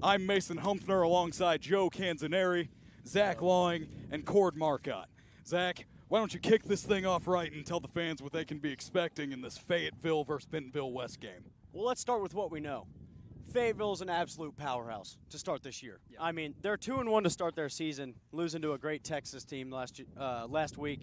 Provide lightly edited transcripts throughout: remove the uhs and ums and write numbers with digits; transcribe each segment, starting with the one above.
I'm Mason Humphrey alongside Joe Canzaneri, Zach Lawing, and Cord Marcotte. Zach, why don't you kick this thing off right and tell the fans what they can be expecting in this Fayetteville versus Bentonville West game? Well, let's start with what we know. Fayetteville is an absolute powerhouse to start this year. Yeah. I mean, they're 2-1 to start their season, losing to a great Texas team last week.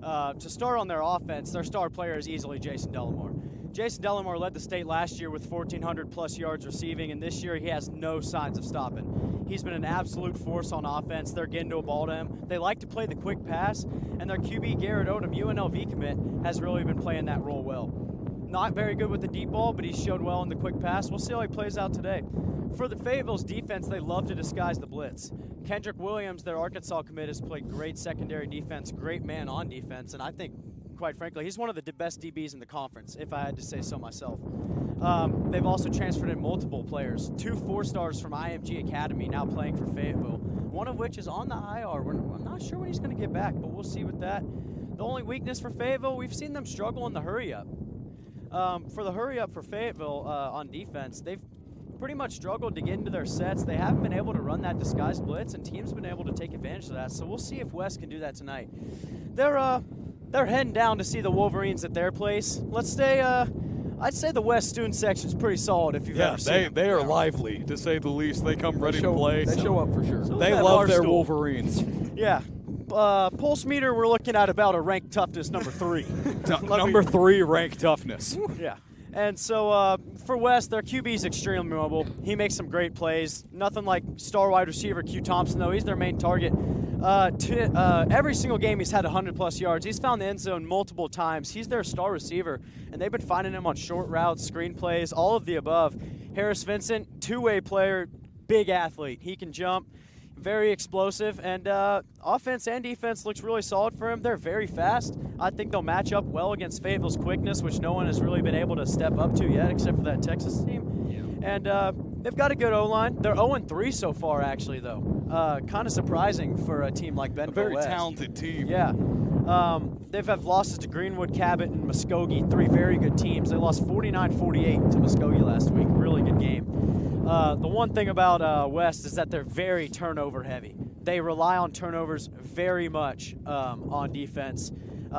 To start on their offense, their star player is easily Jason Delamore. Jason Delamore led the state last year with 1,400-plus yards receiving, and this year he has no signs of stopping. He's been an absolute force on offense. They're getting to a ball to him. They like to play the quick pass, and their QB, Garrett Odom, UNLV commit, has really been playing that role well. Not very good with the deep ball, but he showed well in the quick pass. We'll see how he plays out today. For the Fayetteville's defense, they love to disguise the blitz. Kendrick Williams, their Arkansas commit, has played great secondary defense, great man on defense, and I think, quite frankly, he's one of the best DBs in the conference, if I had to say so myself. They've also transferred in multiple players. 2 4-stars from IMG Academy now playing for Fayetteville, one of which is on the IR. I'm not sure when he's going to get back, but we'll see with that. The only weakness for Fayetteville, we've seen them struggle in the hurry-up. For the hurry-up for Fayetteville on defense, they've pretty much struggled to get into their sets. They haven't been able to run that disguised blitz, and teams have been able to take advantage of that. So we'll see if West can do that tonight. They're heading down to see the Wolverines at their place. Let's stay. I'd say the West student section is pretty solid if you've ever seen them. They are lively, to say the least. They come ready to play. They show up for sure. So they love their Wolverines. Yeah. Pulse meter, we're looking at about a ranked toughness number 3. Number 3 ranked toughness. Yeah. And so for West, their QB is extremely mobile. He makes some great plays. Nothing like star wide receiver Q Thompson, though. He's their main target. Every single game he's had 100-plus yards. He's found the end zone multiple times. He's their star receiver, and they've been finding him on short routes, screen plays, all of the above. Harris Vincent, 2-way player, big athlete. He can jump. Very explosive, and offense and defense looks really solid for him. They're very fast. I think they'll match up well against Fayetteville's quickness, which no one has really been able to step up to yet except for that Texas team. Yeah. And they've got a good O-line. They're 0-3 so far, actually, though. Kind of surprising for a team like Bentonville West. A very West. talented team. Yeah. They've had losses to Greenwood, Cabot, and Muskogee, 3 very good teams. They lost 49-48 to Muskogee last week. Really good game. The one thing about West is that they're very turnover heavy. They rely on turnovers very much on defense.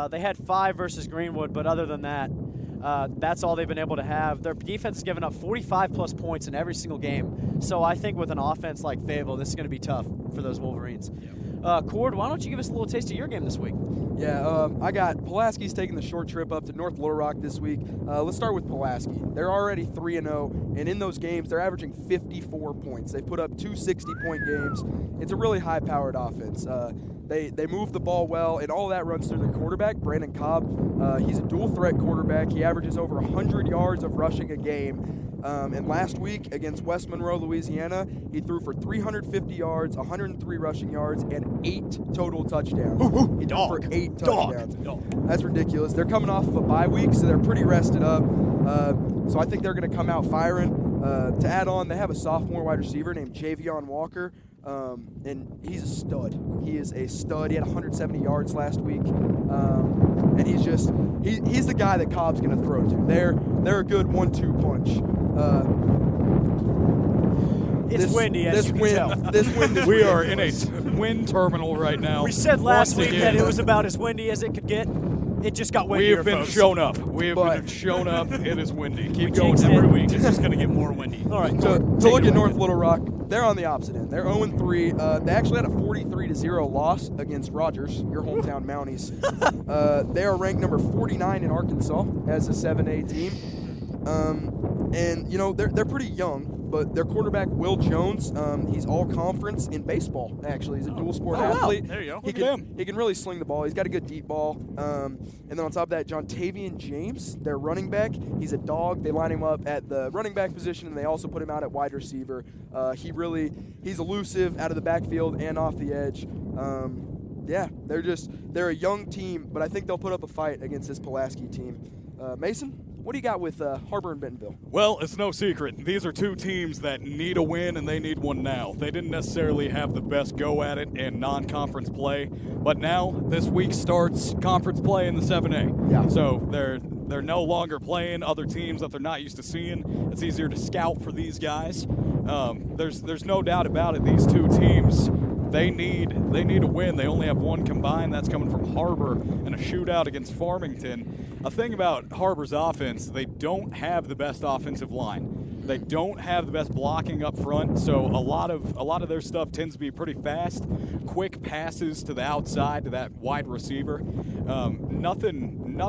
They had 5 versus Greenwood, but other than that, that's all they've been able to have. Their defense has given up 45-plus points in every single game. So I think with an offense like Fayetteville, this is going to be tough for those Wolverines. Cord, why don't you give us a little taste of your game this week? Yeah, I got Pulaski's taking the short trip up to North Little Rock this week. Let's start with Pulaski. They're already 3-0, and in those games, they're averaging 54 points. They've put up 2 60-point games. It's a really high-powered offense. They move the ball well, and all that runs through their quarterback, Brandon Cobb. He's a dual-threat quarterback. He averages over 100 yards of rushing a game. And last week against West Monroe, Louisiana, he threw for 350 yards, 103 rushing yards, and 8 total touchdowns. He threw for 8 touchdowns. That's ridiculous. They're coming off of a bye week, so they're pretty rested up. So I think they're going to come out firing. To add on, they have a sophomore wide receiver named Javion Walker. And he's a stud. He is a stud. He had 170 yards last week, and he's the guy that Cobb's going to throw to. They're a good 1-2 punch. It's windy, as you can tell. This wind is we are in a wind terminal right now. We said last week that it was about as windy as it could get. It just got windier, We have been folks. shown up. We have been shown up. It is windy. Keep going every week. It's just going to get more windy. All right. To look at North Little Rock, they're on the opposite end. They're 0-3. They actually had a 43-0 loss against Rogers, your hometown Mounties. They are ranked number 49 in Arkansas as a 7A team. And, you know, they're pretty young, but their quarterback, Will Jones, he's all-conference in baseball, actually. He's a dual-sport athlete. Wow. There you go. He can really sling the ball. He's got a good deep ball. And then on top of that, Jontavian James, their running back, he's a dog. They line him up at the running back position, and they also put him out at wide receiver. He's elusive out of the backfield and off the edge. Yeah, they're a young team, but I think they'll put up a fight against this Pulaski team. Mason, what do you got with Harbor and Bentonville? Well, it's no secret. These are 2 teams that need a win, and they need one now. They didn't necessarily have the best go at it in non-conference play, but now this week starts conference play in the 7A. Yeah. So they're no longer playing other teams that they're not used to seeing. It's easier to scout for these guys. There's no doubt about it. These two teams, they need a win. They only have one combined. That's coming from Harbor in a shootout against Farmington. A thing about Harbor's offense, they don't have the best offensive line. They don't have the best blocking up front, so a lot of their stuff tends to be pretty fast, quick passes to the outside to that wide receiver. Nothing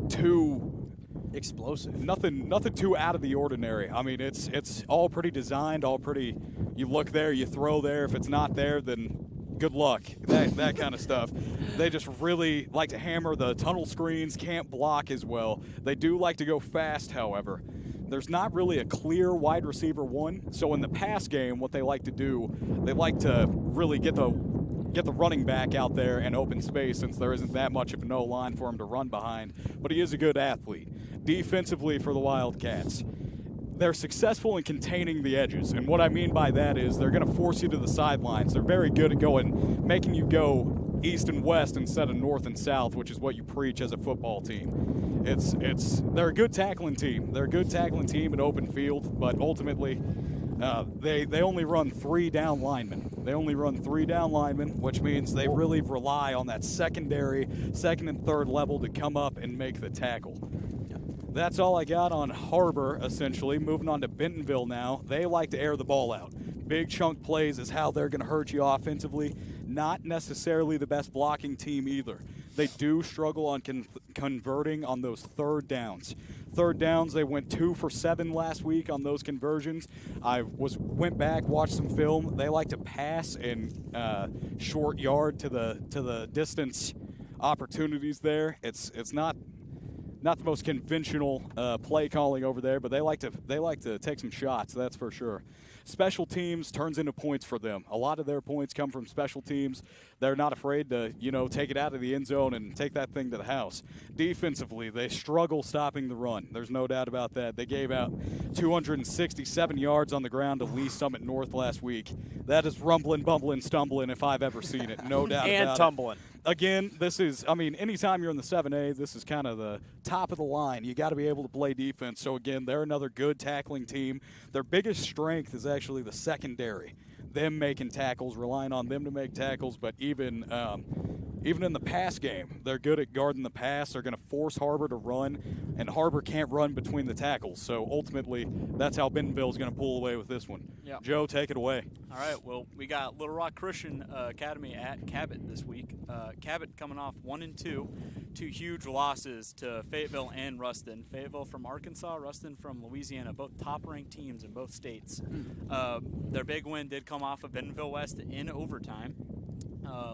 too explosive. Nothing too out of the ordinary. I mean, it's all pretty designed, all pretty. You look there, you throw there. If it's not there, then good luck. That kind of stuff. They just really like to hammer the tunnel screens, can't block as well. They do like to go fast, however. There's not really a clear wide receiver one, so in the pass game, what they like to do, they like to really get the running back out there and open space, since there isn't that much of a no line for him to run behind, but he is a good athlete. Defensively for the Wildcats, they're successful in containing the edges, and what I mean by that is they're going to force you to the sidelines. They're very good at making you go east and west instead of north and south, which is what you preach as a football team. They're a good tackling team. They're a good tackling team in open field, but ultimately they only run 3 down linemen. They only run 3 down linemen, which means they really rely on that second and third level to come up and make the tackle. That's all I got on Harbor, essentially. Moving on to Bentonville now. They like to air the ball out. Big chunk plays is how they're going to hurt you offensively. Not necessarily the best blocking team either. They do struggle on converting on those third downs. Third downs, they went 2 for 7 last week on those conversions. I went back, watched some film. They like to pass in short yard to the distance opportunities there. It's not the most conventional play calling over there, but they like to take some shots, that's for sure. Special teams turns into points for them. A lot of their points come from special teams. They're not afraid to, take it out of the end zone and take that thing to the house. Defensively, they struggle stopping the run. There's no doubt about that. They gave out 267 yards on the ground to Lee Summit North last week. That is rumbling, bumbling, stumbling if I've ever seen it. No doubt about it. And tumbling. Again, anytime you're in the 7A, this is kind of the top of the line. You got to be able to play defense. So, again, they're another good tackling team. Their biggest strength is actually the secondary, them making tackles, relying on them to make tackles. But even in the pass game, they're good at guarding the pass. They're going to force Harbor to run, and Harbor can't run between the tackles. So, ultimately, that's how Bentonville is going to pull away with this one. Yep. Joe, take it away. All right, well, we got Little Rock Christian Academy at Cabot this week. Cabot coming off 1-2, 2 huge losses to Fayetteville and Ruston. Fayetteville from Arkansas, Ruston from Louisiana, both top-ranked teams in both states. Their big win did come off of Bentonville West in overtime.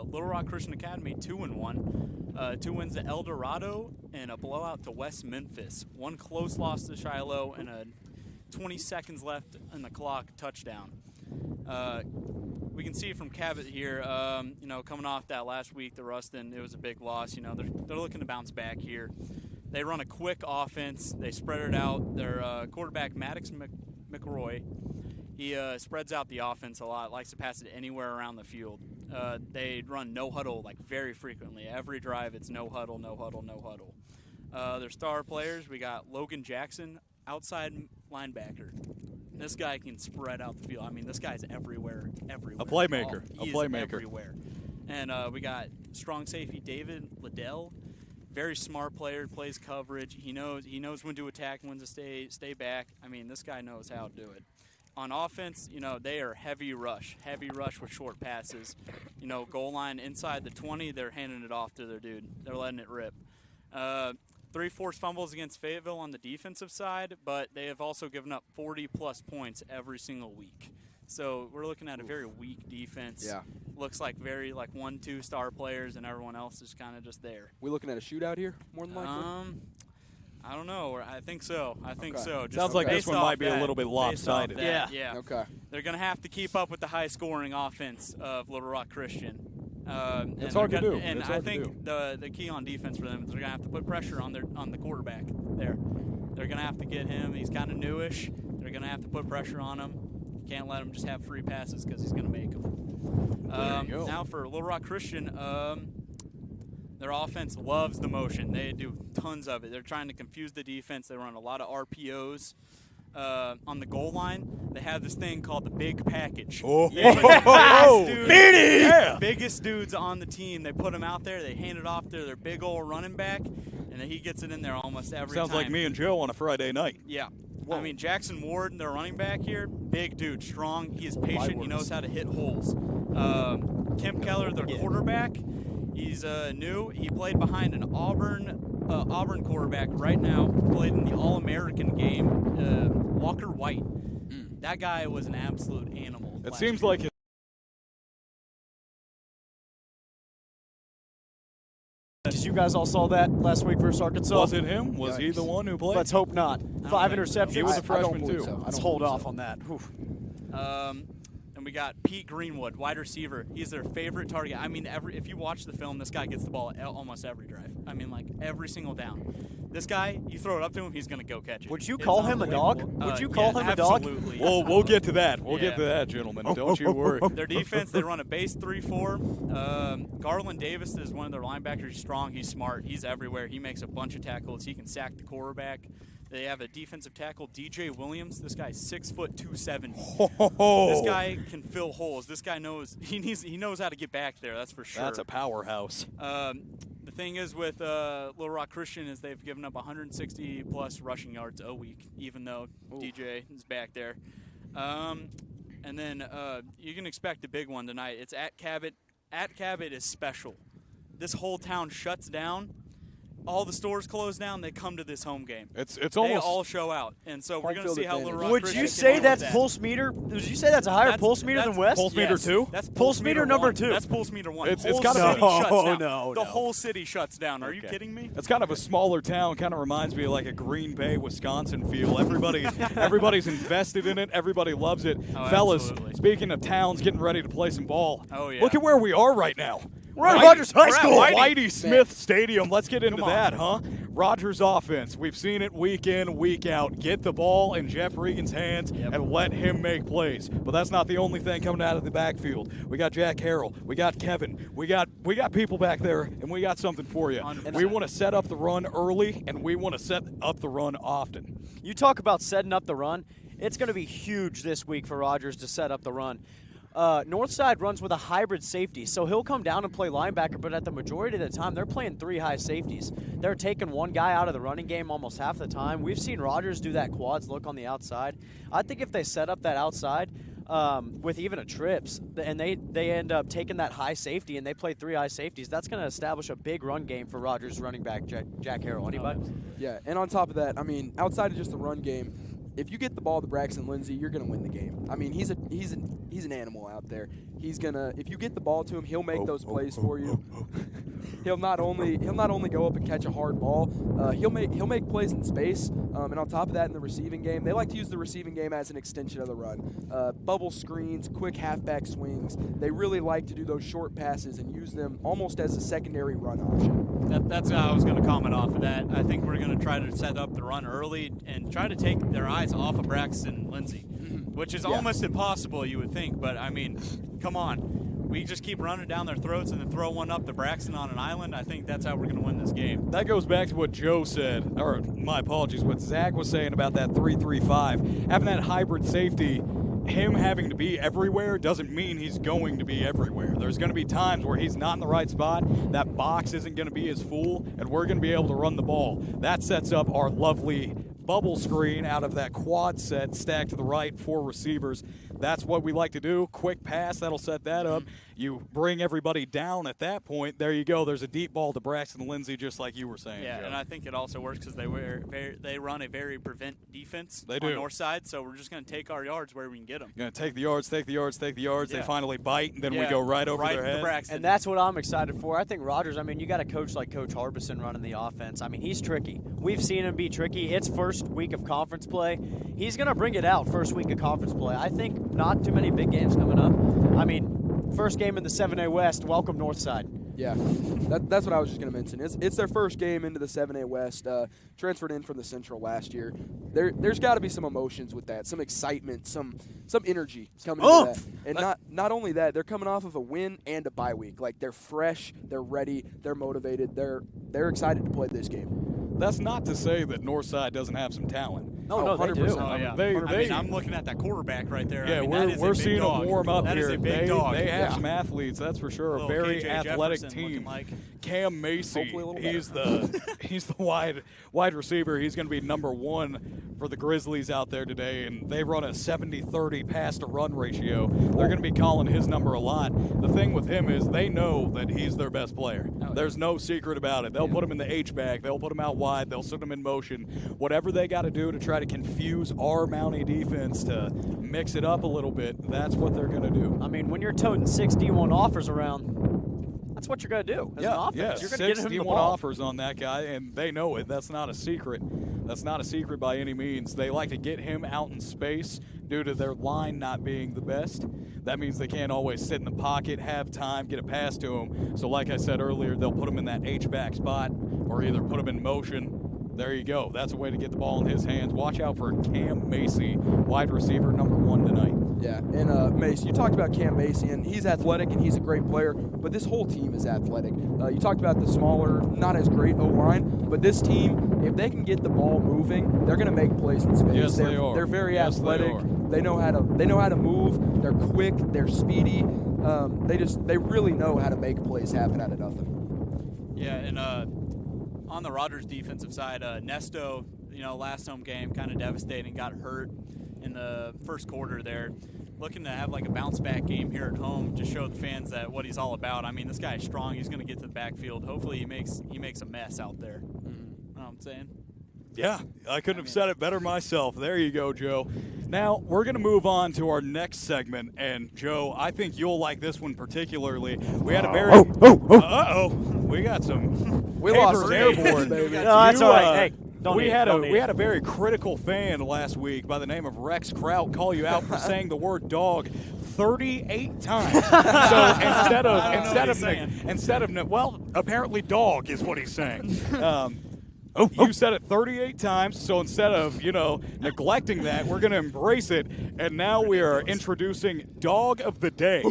Little Rock Christian Academy 2-1, 2 wins to El Dorado and a blowout to West Memphis. 1 close loss to Shiloh and a 20 seconds left in the clock touchdown. We can see from Cabot here, coming off that last week to Ruston, it was a big loss. They're looking to bounce back here. They run a quick offense. They spread it out. Their quarterback, Maddox McRoy, he spreads out the offense a lot, likes to pass it anywhere around the field. They run no huddle very frequently. Every drive, it's no huddle, no huddle, no huddle. Their star players, we got Logan Jackson, outside linebacker. This guy can spread out the field. I mean, this guy's everywhere. A playmaker. He is everywhere. And we got strong safety David Liddell. Very smart player, plays coverage. He knows when to attack, when to stay back. I mean, this guy knows how to do it. On offense, they are heavy rush with short passes. Goal line inside the 20, they're handing it off to their dude. They're letting it rip. 3 forced fumbles against Fayetteville on the defensive side, but they have also given up 40-plus points every single week. So we're looking at a very weak defense. Yeah. Looks like 1-2 star players, and everyone else is kind of just there. We looking at a shootout here, more than likely? I don't know. I think so. Just sounds like this one might be a little bit lopsided. Yeah. Okay. They're going to have to keep up with the high-scoring offense of Little Rock Christian. It's hard to do. And I think the key on defense for them is they're going to have to put pressure on the quarterback there. They're going to have to get him. He's kind of newish. They're going to have to put pressure on him. Can't let him just have free passes because he's going to make them. Now for Little Rock Christian, their offense loves the motion. They do tons of it. They're trying to confuse the defense. They run a lot of RPOs. on the goal line, they have this thing called the big package. Oh, Biggest dudes on the team. They put them out there. They hand it off to their big old running back, and then he gets it in there almost every time. Sounds like me and Joe on a Friday night. Yeah. Whoa. I mean, Jackson Ward, their running back here, big dude, strong. He is patient. He knows how to hit holes. Kemp Keller, their quarterback, he's new. He played behind an Auburn quarterback right now. Played in the All-American game, Walker White. That guy was an absolute animal. It seems like Because you guys all saw that last week versus Arkansas. was it him? Was he the one who played? Let's hope not. 5 interceptions. He was a I don't freshman believe too. so. Let's hold off on that. Whew. And we got Pete Greenwood, wide receiver. He's their favorite target. I mean, if you watch the film, this guy gets the ball almost every drive. I mean, like every single down. This guy, you throw it up to him, he's going to go catch it. Would you It's call him a dog? unbelievable. Would you call him a dog? Absolutely. We'll get to that. We'll get Yeah. to that, gentlemen. Don't you worry. Their defense, they run a base 3-4. Garland Davis is one of their linebackers. He's strong. He's smart. He's everywhere. He makes a bunch of tackles. He can sack the quarterback. They have a defensive tackle, DJ Williams. This guy's 6 foot 270. This guy can fill holes. This guy knows he knows how to get back there. That's for sure. That's a powerhouse. The thing is with Little Rock Christian is they've given up 160 plus rushing yards a week, even though DJ is back there. And then you can expect a big one tonight. It's at Cabot. At Cabot is special. This whole town shuts down. All the stores close down. They come to this home game. It's They almost all show out, and so we're Home going to field see how advantage. Little Rock Would Christian you can say deal that's with that. pulse meter? Would you say that's a higher pulse meter than West? Pulse meter Yes. 2? That's Pulse meter number one. 2. That's pulse meter 1. It's Whole gotta city be. shuts down. No. The whole city shuts down. Are you kidding me? It's kind of a smaller town. Kind of reminds me of like a Green Bay, Wisconsin feel. Everybody's invested in it. Everybody loves it. Oh, Fellas, absolutely. speaking of towns getting ready to play some ball, Oh, yeah. look at where we are right now. We're at Rogers High School. Whitey Smith Stadium. Let's get into Come on. that, huh? Rogers offense. We've seen it week in, week out. Get the ball in Jeff Regan's hands and let him make plays. But that's not the only thing coming out of the backfield. We got Jack Harrell. We got Kevin. We got people back there, and we got something for you. We want to set up the run early, and we want to set up the run often. You talk about setting up the run. It's going to be huge this week for Rogers to set up the run. Northside runs with a hybrid safety, so he'll come down and play linebacker, but at the majority of the time, they're playing 3 high safeties. They're taking one guy out of the running game almost half the time. We've seen Rogers do that quads look on the outside. I think if they set up that outside with even a trips, and they end up taking that high safety and they play 3 high safeties, that's going to establish a big run game for Rogers running back Jack Harrell. Anybody? Yeah, and on top of that, I mean, outside of just the run game, if you get the ball to Braxton Lindsey, you're going to win the game. I mean, he's an animal out there. He's gonna, if you get the ball to him, he'll make those plays for you. He'll not only go up and catch a hard ball, he'll make plays in space. And on top of that, in the receiving game, they like to use the receiving game as an extension of the run. Bubble screens, quick halfback swings. They really like to do those short passes and use them almost as a secondary run option. That's how I was going to comment off of that. I think we're going to try to set up the run early and try to take their eyes off of Braxton Lindsey, which is almost impossible, you would think. But, I mean, come on. We just keep running down their throats and then throw one up to Braxton on an island. I think that's how we're going to win this game. That goes back to what Joe said, or my apologies, what Zach was saying about that 3-3-5. Having that hybrid safety, him having to be everywhere doesn't mean he's going to be everywhere. There's going to be times where he's not in the right spot, that box isn't going to be as full, and we're going to be able to run the ball. That sets up our lovely bubble screen out of that quad set stacked to the right, 4 receivers. That's what we like to do. Quick pass, that'll set that up. You bring everybody down at that point. There you go. There's a deep ball to Braxton Lindsey, just like you were saying. Yeah, Joe. and I think it also works because they run a very prevent defense They on do. north side, so we're just going to take our yards where we can get them. Going to take the yards, take the yards, take the yards. They Yeah. finally bite, and then we Yeah, go right over right their to head. Braxton. And that's what I'm excited for. I think Rogers, I mean, you got a coach like Coach Harbison running the offense. I mean, he's tricky. We've seen him be tricky. It's first week of conference play. He's going to bring it out first week of conference play. I think not too many big games coming up. I mean, first game in the 7A West, welcome Northside. Yeah, that's what I was just going to mention. It's their first game into the 7A West, transferred in from the Central last year. There's got to be some emotions with that, some excitement, some energy coming into that. And not only that, they're coming off of a win and a bye week. Like, they're fresh, they're ready, they're motivated, they're excited to play this game. That's not to say that Northside doesn't have some talent. No, they do. 100%. Oh, yeah. I mean, I'm looking at that quarterback right there. Yeah, I mean, that is we're a big seeing dog. them warm up That here. is a big dog. They have Yeah. some athletes, that's for sure. A Little very KJ athletic Jefferson team. looking like. Cam Macy, Hopefully a little he's the wide receiver. He's going to be number 1 for the Grizzlies out there today, and they run a 70-30 pass-to-run ratio. They're going to be calling his number a lot. The thing with him is they know that he's their best player. There's no secret about it. They'll put him in the H-back. They'll put him out wide. They'll send him in motion. Whatever they got to do to try to confuse our Mountie defense to mix it up a little bit, that's what they're going to do. I mean, when you're toting 6 D1 offers around, that's what you're going to do as an offense. Yeah, You're going to get him the 61 ball. offers on that guy, and they know it. That's not a secret. That's not a secret by any means. They like to get him out in space due to their line not being the best. That means they can't always sit in the pocket, have time, get a pass to him. So like I said earlier, they'll put him in that H-back spot or either put him in motion. There you go. That's a way to get the ball in his hands. Watch out for Cam Macy, wide receiver number 1 tonight. Yeah, and Mace, you talked about Cam Macy, and he's athletic and he's a great player, but this whole team is athletic. You talked about the smaller, not as great O-line, but this team, if they can get the ball moving, they're going to make plays in space. Yes, they are. They're very Yes, athletic. they are. They know how to move. They're quick. They're speedy. They really know how to make plays happen out of nothing. Yeah, and on the Rogers defensive side, Nesto, last home game, kind of devastating, got hurt in the first quarter there. Looking to have like a bounce back game here at home to show the fans that what he's all about. I mean, this guy is strong. He's going to get to the backfield. Hopefully he makes a mess out there. You know what I'm saying? Yeah, I couldn't have said it better myself. There you go, Joe. Now, we're going to move on to our next segment, and Joe, I think you'll like this one particularly. We had a very we got some We lost papers papers, airborne. baby. No, that's all right. Hey, don't we need it, had don't a need we it. had a very critical fan last week by the name of Rex Kraut call you out for saying the word dog 38 times. So instead of well, apparently dog is what he's saying. You said it 38 times, so instead of, neglecting that, we're going to embrace it, and now we are introducing Dog of the Day.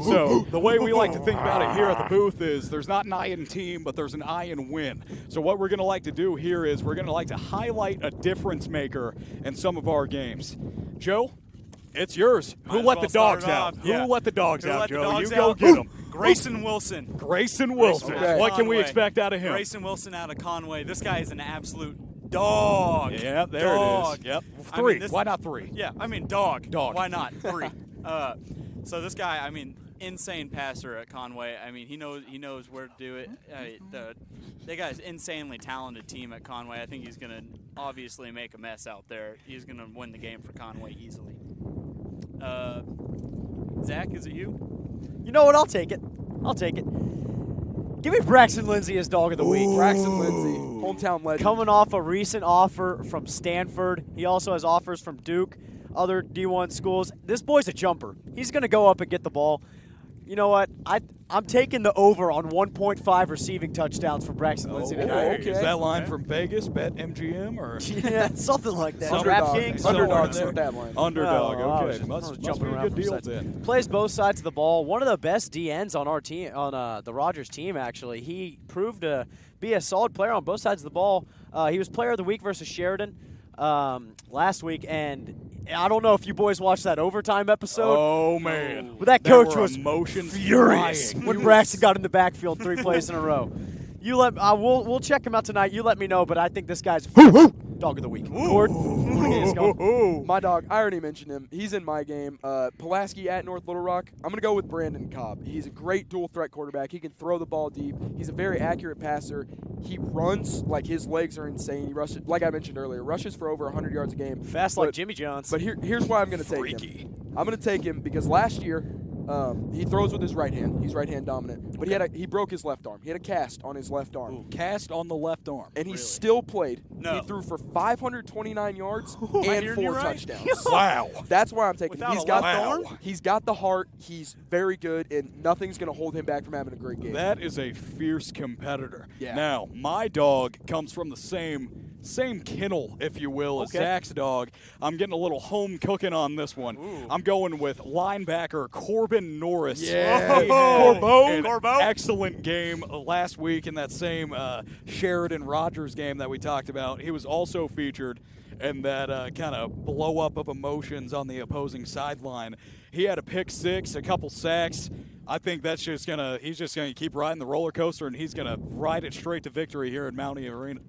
So the way we like to think about it here at the booth is there's not an I in team, but there's an I in win. So what we're going to like to do here is we're going to like to highlight a difference maker in some of our games. Joe, it's yours. Who let the dogs out? Who let the dogs out, Joe? You go get them. Grayson Wilson. Grayson Wilson. Okay. What can we expect out of him? Grayson Wilson out of Conway. This guy is an absolute dog. Yeah, there dog. it is. Yep. I mean, 3. Why not 3? Yeah, I mean, dog. Dog. Why not? 3. So this guy, insane passer at Conway. He knows where to do it. They got an insanely talented team at Conway. I think he's going to obviously make a mess out there. He's going to win the game for Conway easily. Zach, is it you? You know what? I'll take it. Give me Braxton Lindsay as Dog of the Week. Braxton Lindsay, hometown legend. Coming off a recent offer from Stanford. He also has offers from Duke, other D1 schools. This boy's a jumper. He's going to go up and get the ball. You know what? I'm taking the over on 1.5 receiving touchdowns for Braxton Lindsay tonight. Okay. Is that line from Vegas, Bet MGM, or Yeah, something like that. Underdog. DraftKings. Underdog's Somewhere with that line. Underdog? Oh, I was Okay, must jumping be a around good for a deal second. then. Plays both sides of the ball. One of the best DNs on our team, on the Rogers team, actually. He proved to be a solid player on both sides of the ball. He was Player of the Week versus Sheridan last week, and I don't know if you boys watched that overtime episode. Oh man, But that coach was emotions furious flying. when Braxton got in the backfield 3 plays in a row. We'll check him out tonight. You let me know, but I think this guy's Dog of the Week. Cord, My dog, I already mentioned him. He's in my game. Pulaski at North Little Rock. I'm going to go with Brandon Cobb. He's a great dual threat quarterback. He can throw the ball deep. He's a very accurate passer. He runs like his legs are insane. He rushes, like I mentioned earlier, rushes for over 100 yards a game. Fast like Jimmy Jones. But here's why I'm going to take him. I'm going to take him because last year he throws with his right hand. He's right hand dominant. But he broke his left arm. He had a cast on his left arm. Ooh, cast on the left arm. And he still played. No. He threw for 529 yards Am I and hearing 4 you right? touchdowns. Wow. That's why I'm taking him. Without a left arm? He's got the heart. He's very good, and nothing's going to hold him back from having a great game. That is a fierce competitor. Yeah. Now, my dog comes from the same same kennel, if you will, as Okay. Zach's dog. I'm getting a little home cooking on this one. Ooh. I'm going with linebacker Corbin Norris. Yeah. He Oh, had an Corbo. excellent game last week in that same Sheridan-Rogers game that we talked about. He was also featured in that kind of blow-up of emotions on the opposing sideline. He had a pick six, a couple sacks. I think that's he's just gonna keep riding the roller coaster, and he's gonna ride it straight to victory here at Mountie Arena.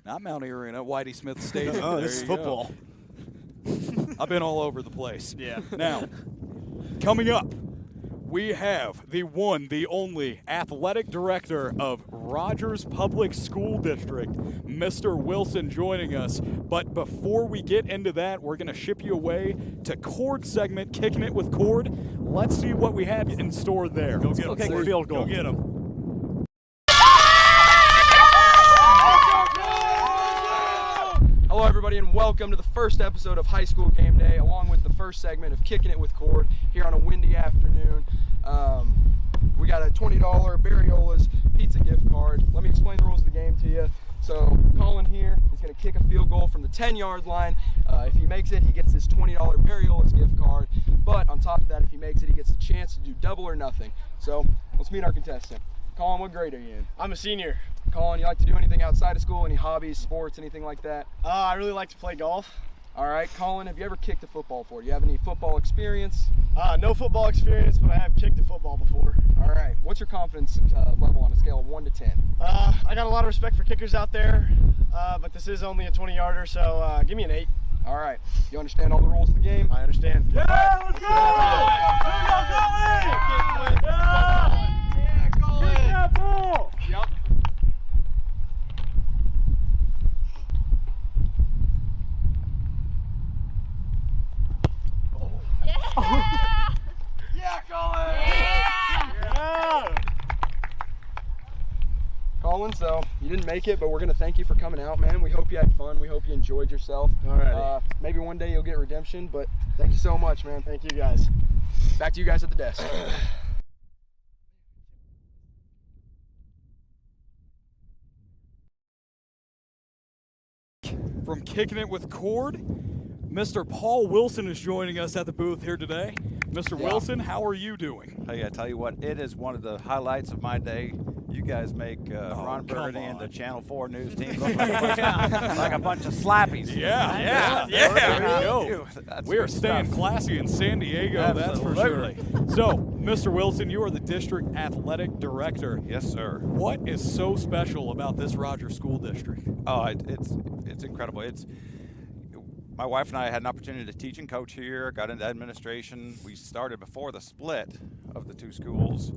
Not Mountie Arena, Whitey Smith Stadium. Oh, There this is you go. football. I've been all over the place. Yeah. Now, coming up, we have the one, the only athletic director of Rogers Public School District, Mr. Wilson, joining us. But before we get into that, we're going to ship you away to Cord segment, Kicking It with Cord. Let's see what we have in store there. Go get him. Kick a field goal. Go get him. Hello, everybody, and welcome to the first episode of High School Game Day, along with the first segment of Kicking It with Cord here on a windy afternoon. We got a $20 Barriola's pizza gift card. Let me explain the rules of the game to you. So, Colin here is going to kick a field goal from the 10-yard line. If he makes it, he gets this $20 Barriola's gift card. But on top of that, if he makes it, he gets a chance to do double or nothing. So, let's meet our contestant. Colin, what grade are you in? I'm a senior. Colin, you like to do anything outside of school? Any hobbies, sports, anything like that? I really like to play golf. All right, Colin, have you ever kicked a football before? Do you have any football experience? No football experience, but I have kicked a football before. All right, what's your confidence level on a scale of 1 to 10? I got a lot of respect for kickers out there, but this is only a 20-yarder, so give me an 8. All right, you understand all the rules of the game? I understand. Yep. Yeah, Colin! Colin, so you didn't make it, but we're going to thank you for coming out, man. We hope you had fun. We hope you enjoyed yourself. Alrighty. Maybe one day you'll get redemption, but thank you so much, man. Thank you, guys. Back to you guys at the desk. From Kicking It with Cord, Mr. Paul Wilson is joining us at the booth here today. Mr. Wilson, how are you doing? Hey, I tell you what, it is one of the highlights of my day. You guys make Ron come Burgundy and the on. Channel 4 news team look like a bunch of slappies. Yeah. There There you you go. That's We are good staying stuff. classy in San Diego, Absolutely. that's for sure. So, Mr. Wilson, you are the district athletic director. Yes, sir. What is so special about this Rogers School District? Oh, it's incredible. My wife and I had an opportunity to teach and coach here, got into administration. We started before the split of the two schools.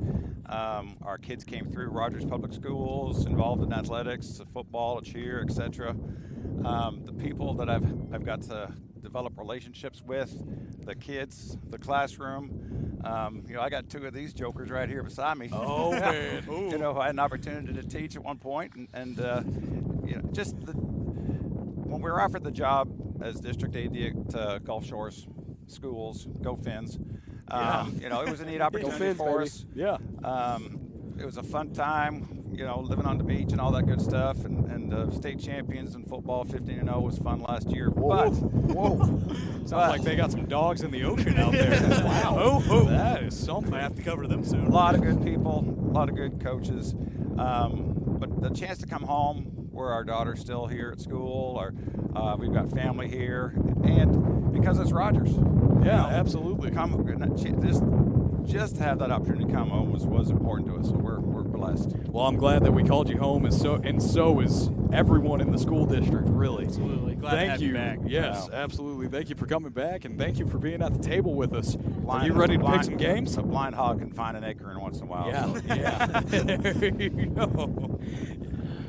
Our kids came through Rogers Public Schools, involved in athletics, football, cheer, etc. The people that I've got to develop relationships with, the kids, the classroom. I got two of these jokers right here beside me. Oh, man. I had an opportunity to teach at one point, and when we were offered the job as district AD at Gulf Shores Schools, go Fins. It was a neat opportunity Fins, for baby. us. Yeah. It was a fun time, living on the beach and all that good stuff, and state champions in football, 15-0 was fun last year. Sounds like they got some dogs in the ocean out there. Wow. That is something. I have to cover them soon. A lot of good people, a lot of good coaches. But the chance to come home where our daughter's still here at school, or we've got family here, and because it's Rogers. Yeah, absolutely. Just to have that opportunity to come home was important to us, so we're blessed. Well, I'm glad that we called you home, and so is everyone in the school district, really. Absolutely. Glad to Thank have you. you back. Yes, Wow. absolutely. Thank you for coming back, and thank you for being at the table with us. Are Blind- you ready to pick blind- some games? A blind hog can find an acorn once in a while. Yeah, so. yeah. There you go.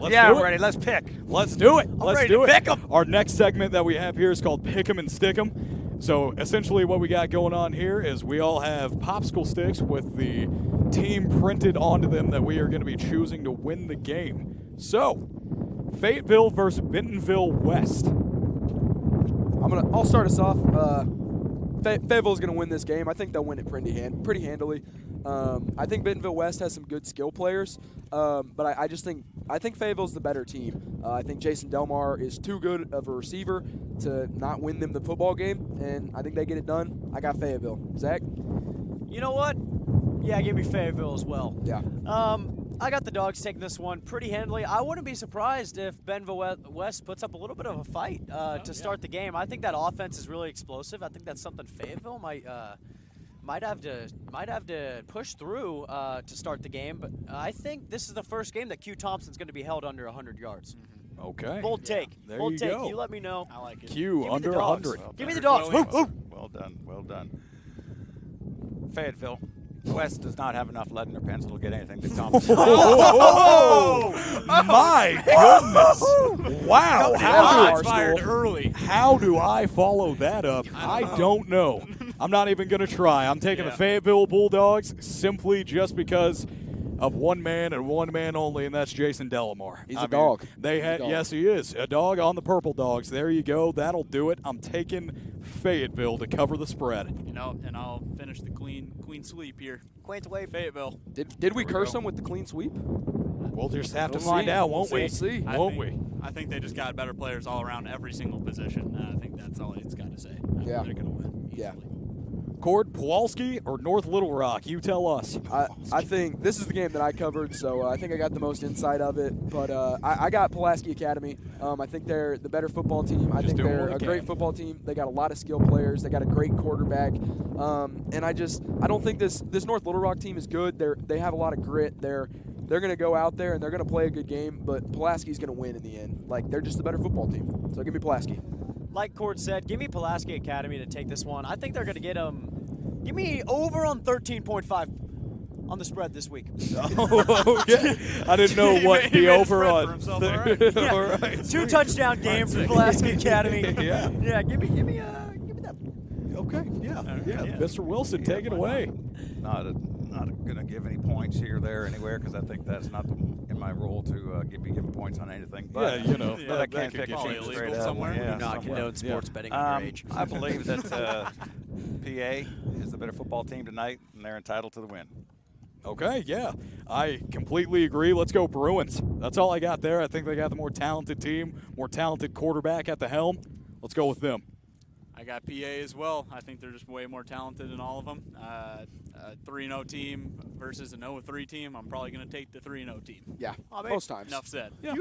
Let's Yeah, do I'm it. ready. Let's pick. Let's do it. Let's ready do to it. pick 'em. Our next segment that we have here is called Pick 'em and Stick 'em. So essentially what we got going on here is we all have popsicle sticks with the team printed onto them that we are going to be choosing to win the game. So, Fayetteville versus Bentonville West. I'll start us off. Fayetteville's going to win this game. I think they'll win it pretty handily. I think Bentonville West has some good skill players, but I think Fayetteville's the better team. I think Jason Delmar is too good of a receiver to not win them the football game, and I think they get it done. I got Fayetteville. Zach? You know what? Yeah, give me Fayetteville as well. Yeah. I got the Dogs taking this one pretty handily. I wouldn't be surprised if Bentonville West puts up a little bit of a fight to start the game. I think that offense is really explosive. I think that's something Fayetteville might have to push through to start the game. But I think this is the first game that Q Thompson's going to be held under 100 yards. Okay. Bold take. There Bold you take. go. You let me know. I like it. Q Give me under the dogs. 100. Give me the Dogs. Woo, woo. Well done. Well done. Fayetteville. West does not have enough lead in their pencil to get anything to Thompson. My goodness! Wow! Fired early. How do I follow that up? I don't know. I'm not even going to try. I'm taking the Fayetteville Bulldogs simply just because of one man and one man only, and that's Jason Delamar. He's a dog. Yes, he is. A dog on the Purple Dogs. There you go. That'll do it. I'm taking Fayetteville to cover the spread. And I'll finish the clean sweep here. Quaint away. Fayetteville. Did we curse them with the clean sweep? We'll just have to We'll find see. out, won't we? We'll see. Won't we? I think they just got better players all around every single position. I think that's all it's got to say. Yeah. They're going to win easily. Yeah. Cord, Pulaski, or North Little Rock? You tell us. I think this is the game that I covered, so I think I got the most insight of it. But I got Pulaski Academy. I think they're the better football team. I think they're a great football team. They got a lot of skilled players. They got a great quarterback. And I don't think this North Little Rock team is good. They have a lot of grit. They're going to go out there and they're going to play a good game. But Pulaski's going to win in the end. Like, they're just the better football team. So give me Pulaski. Like Cord said, give me Pulaski Academy to take this one. I think they're going to get give me over on 13.5 on the spread this week. Okay. I didn't know He what made the a over spread on. for himself, all right. Yeah. All right. 2 touchdown game for Pulaski Academy. Yeah. Yeah, give me that. Okay. Yeah. Mr. Wilson, take it away. Not going to give any points here, there, anywhere, because I think that's not in my role to be giving points on anything. But, but I can pick a probably team illegal straight up. somewhere. Yeah, Do not somewhere. condone sports betting underage. I believe that PA is the better football team tonight, and they're entitled to the win. Okay, yeah. I completely agree. Let's go Bruins. That's all I got there. I think they got the more talented team, more talented quarterback at the helm. Let's go with them. I got PA as well. I think they're just way more talented than all of them. A 3-0 team versus a 0-3 team. I'm probably going to take the 3-0 team. Yeah, I mean, most times. Enough said. Yeah,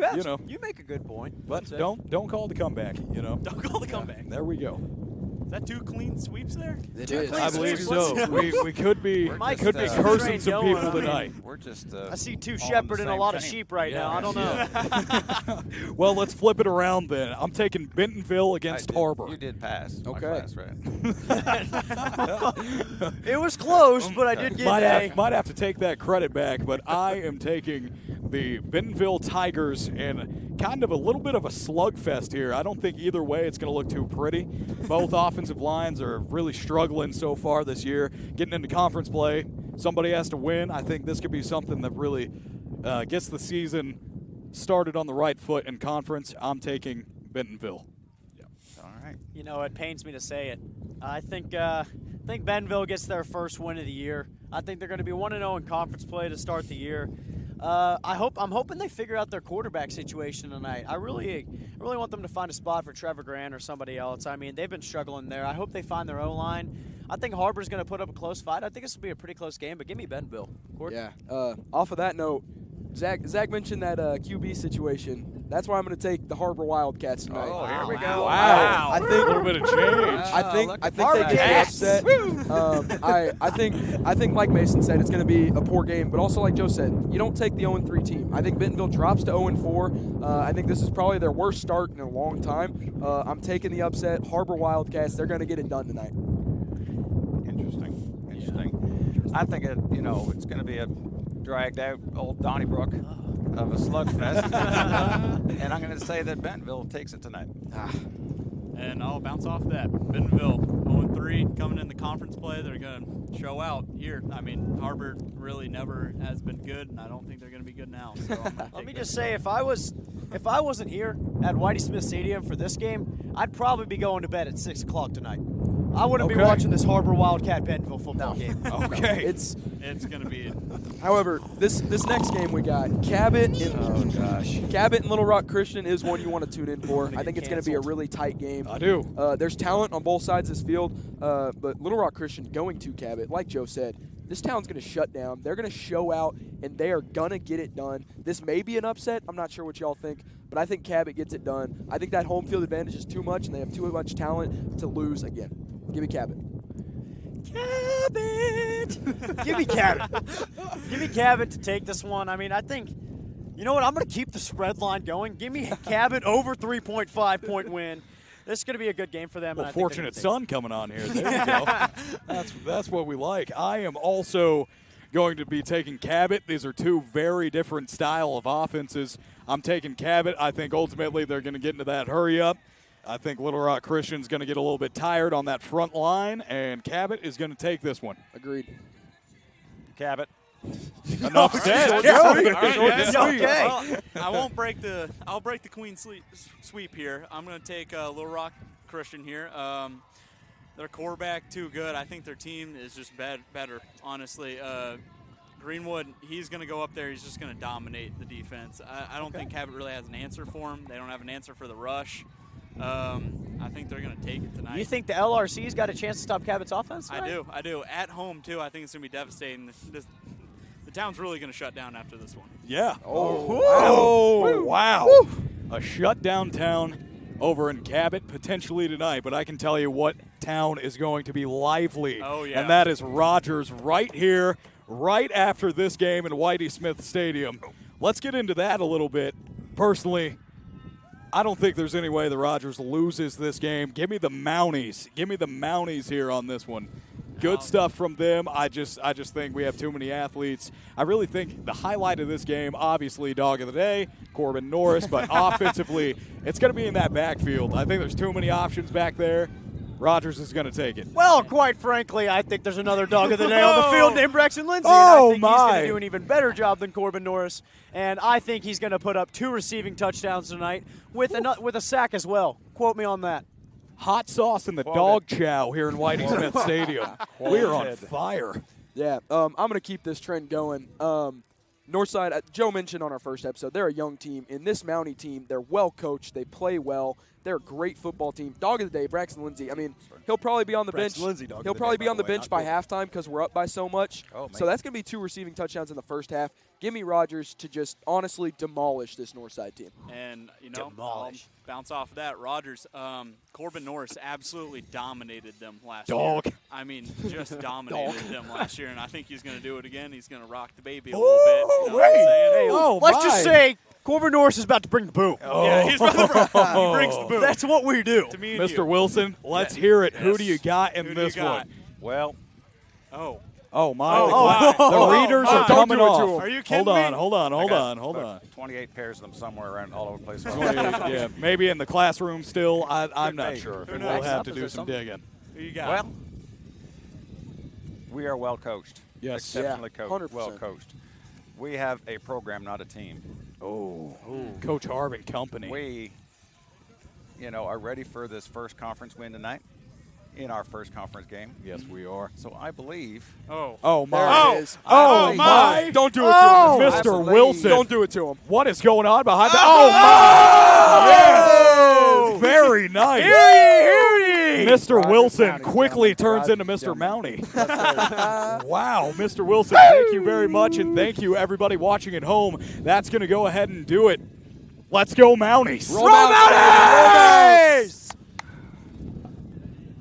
You make a good point. But don't call it a comeback, Don't call the comeback. There we go. Is that 2 clean sweeps there? It Two is. clean I believe sweeps. so. we could be Mike, cursing some going. people I mean, tonight. We're just. I see 2 all on the shepherd and a same lot of team. sheep right now. I don't know. Well, let's flip it around then. I'm taking Bentonville against Harbor. You did pass. My Okay. class, right? It was close, but I did get Might have to take that credit back, but I am taking the Bentonville Tigers and kind of a little bit of a slugfest here. I don't think either way it's going to look too pretty. Both offensive lines are really struggling so far this year, getting into conference play. Somebody has to win. I think this could be something that really gets the season started on the right foot in conference. I'm taking Bentonville. All right. You know, it pains me to say it. I think Bentonville gets their first win of the year. I think they're going to be 1-0 in conference play to start the year. I'm hoping they figure out their quarterback situation tonight. I really want them to find a spot for Trevor Grant or somebody else. I mean, they've been struggling there. I hope they find their O-line. I think Harbor's going to put up a close fight. I think this will be a pretty close game, but give me Bentonville. Cord? Yeah. Off of that note, Zach mentioned that QB situation. That's why I'm going to take the Harbor Wildcats tonight. Oh, here we go. Wow. I think a little bit of change. I think they get upset. I think like Mason said, it's going to be a poor game. But also like Joe said, you don't take the 0-3 team. I think Bentonville drops to 0-4. I think this is probably their worst start in a long time. I'm taking the upset. Harbor Wildcats. They're going to get it done tonight. Interesting. I think it's going to be a dragged out old Donnybrook of a slugfest. And I'm going to say that Bentonville takes it tonight. And I'll bounce off that. Bentonville 0-3 coming in the conference play. They're going to show out here. I mean, Harbor really never has been good, and I don't think they're going to be good now. So Let me just say, if I wasn't here at Whitey Smith Stadium for this game, I'd probably be going to bed at 6 o'clock tonight. I wouldn't be Okay. watching this Harbor Wildcat Bentonville football game. Okay. It's It's going to be However, this next game we got Cabot and Cabot and Little Rock Christian is one you want to tune in for. I think it's going to be a really tight game. I do. There's talent on both sides of this field, but Little Rock Christian going to Cabot, like Joe said, this town's going to shut down. They're going to show out, and they are going to get it done. This may be an upset. I'm not sure what y'all think, but I think Cabot gets it done. I think that home field advantage is too much, and they have too much talent to lose again. Give me Cabot. Cabot! Give me Cabot. Give me Cabot to take this one. I mean, I think, you know what? I'm going to keep the spread line going. Give me Cabot over 3.5 point win. This is going to be a good game for them. Well, and I think they're fortunate gonna son coming on here. There you go. That's what we like. I am also going to be taking Cabot. These are two very different style of offenses. I'm taking Cabot. I think ultimately they're going to get into that hurry up. I think Little Rock Christian's going to get a little bit tired on that front line, and Cabot is going to take this one. Agreed. Cabot. Enough said. All right, guys. Okay. Well, I won't break the. I'll break the queen sweep here. I'm going to take Little Rock Christian here. Their quarterback too good. I think their team is just better. Honestly, Greenwood. He's going to go up there. He's just going to dominate the defense. I don't think Cabot really has an answer for him. They don't have an answer for the rush. I think they're going to take it tonight. You think the LRC's got a chance to stop Cabot's offense tonight? I do. At home, too, I think it's going to be devastating. The town's really going to shut down after this one. Yeah. Oh. Wow. A shutdown town over in Cabot potentially tonight, but I can tell you what town is going to be lively. Oh, yeah. And that is Rogers right here, right after this game in Whitey Smith Stadium. Let's get into that a little bit. Personally, I don't think there's any way the Rogers loses this game. Give me the Mounties. Give me the Mounties here on this one. Good stuff from them. I just think we have too many athletes. I really think the highlight of this game, obviously, dog of the day, Corbin Norris, but offensively, it's going to be in that backfield. I think there's too many options back there. Rogers is going to take it. Well, quite frankly, I think there's another dog of the day on the field named Braxton Lindsay. Oh, and I think he's my. going to do an even better job than Corbin Norris. And I think he's going to put up 2 receiving touchdowns tonight with a sack as well. Quote me on that. Hot sauce in the dog chow here in Whitey Smith Stadium. We're on fire. Yeah, I'm going to keep this trend going. Northside, Joe mentioned on our first episode, they're a young team. In this Mountie team, they're well coached. They play well. They're a great football team. Dog of the day, Braxton Lindsay. I mean, he'll probably be on the bench. He'll probably be on the bench by halftime because we're up by so much. So that's going to be 2 receiving touchdowns in the first half. Give me Rogers to just honestly demolish this Northside team. And, I'll bounce off of that. Rogers, Corbin Norris absolutely dominated them last year. I mean, just dominated them last year, and I think he's going to do it again. He's going to rock the baby a little bit. You know what I'm saying? Let's just say Corbin Norris is about to bring the boom. Yeah, he's about to he brings the boom. That's what we do. To me and Mr. you. Wilson, let's hear it. Yes. Who do you got in Who do you this got? one? Well, Oh, my. Oh, the my. readers Oh, are my. coming Don't do it to off. him. Are you kidding Hold on. about 28 pairs of them somewhere around all over the place. Yeah, maybe in the classroom still. I'm not be. sure. Who We'll knows? have to do some digging. Who you got? Well, we are well coached. Yes. Exceptionally Yeah, coached. 100%. Well coached. We have a program, not a team. Coach Harb and company. We, are ready for this first conference win tonight in our first conference game. Yes, we are. So I believe Oh, my. There it is. Oh, my. Don't do it to him. Mr. Wilson. Don't do it to him. What is going on behind that? Oh, my. Yes. Very nice. Mr. Wilson quickly turns into Mr. Mountie. Wow, Mr. Wilson, thank you very much, and thank you, everybody watching at home. That's going to go ahead and do it. Let's go, Mounties. Roll Mounties!